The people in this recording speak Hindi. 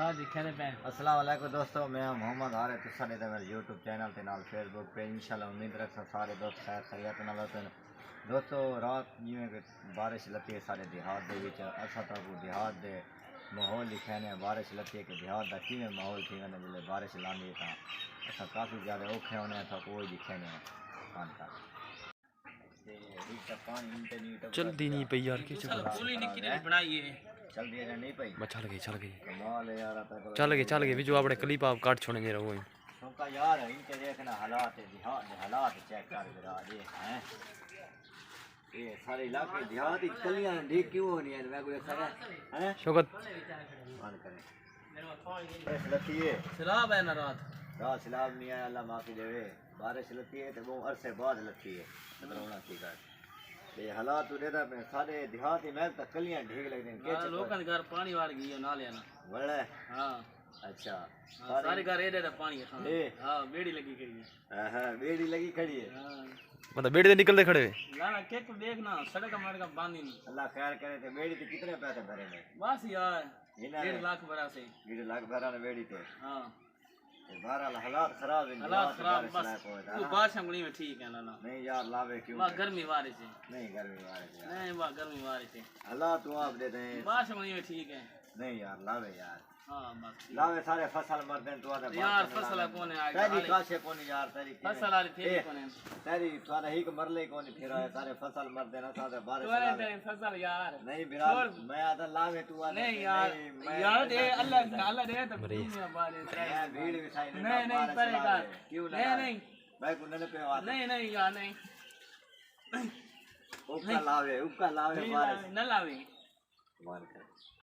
हां दिखे ने पे अस्सलाम वालेकुम दोस्तों, मैं मोहम्मद आरिफ तुसा ने मेरे यूट्यूब चैनल ते नाल फेसबुक पे इंशाल्लाह उम्मीद रखता सारे दोस्त खैर खैरियत नाल होते दोस्तों। रात जिवें कि बारिश लती है सारे देहात दे विच असा तक देहात दे माहौल लिखे ने बारिश लती है कि देहात दा किवें माहौल थी वने जिले बारिश लांदी है तां असा काफ़ी ज़्यादा औखे होने था कोई दिखे ने पानी ते एक पानी इंटरनेट चलदी नहीं पई यार के चल पूरी निकी ने बनाई है चल दिया जा नहीं पई चल गई कमाल है यार चल गई भी जो अपने क्लिप आप काट छोड़ने दे रहो उनका यार इनके देखना हालात है हालात चेक कर जरा ये हैं ये सारे इलाके देहात कलियां ठीक क्यों होनी है मैं कोई सारा हैं शौकत मान करे बारिश लती है सलाब है ना रात सैलाब नहीं आया अल्लाह माफी देवे बारिश लती है तो वो अरसे बाद लती है रोना ठीक है ये हालात उधर में सारे देहात में तक कलियां ढीक लग रही हां लोगों के घर पानी वाड़ गई ना लेना बड़ा हां अच्छा सारे घर एडे पानी है हां बेड़ी लगी खड़ी है हां बेड़ी लगी खड़ी है हां मतलब बेड़ी से निकलते खड़े ना ना के तो देखना सड़क मार का बांधी नहीं अल्लाह खैर करे तो बेड़ी तो कितने पैसे भरे ने बस यार 1.5 लाख भरा से 1.5 लाख भरा ने बेड़ी तो हां बहरहाल हालात खराब है हालात खराब बस वो बारिश हमली में ठीक है ना नहीं यार लावे क्यों वाह गर्मी बारिश है नहीं गर्मी बारिश है नहीं वाह गर्मी बारिश है हालात तो आप दे दें बारिश हमली में ठीक है नहीं यार लावे यार हां बस लावे सारे फसल मर दें तो आधा यार फसल कोने आ तेरी काशे कोनी यार तेरी फसल वाली फिर कोने तेरी सारा ही मरले कोनी फिर आए सारे फसल मर देना सारे बारिश तोरे तेरी फसल यार नहीं बिराद मैं आधा लावे तू आधा नहीं यार यार दे अल्लाह दे तो दुनिया बारिश मैं भीड़ बिछाई नहीं करेगा क्यों नहीं मैं को नने पे आवा नहीं यार नहीं उपका लावे बारिश न लावे मान कर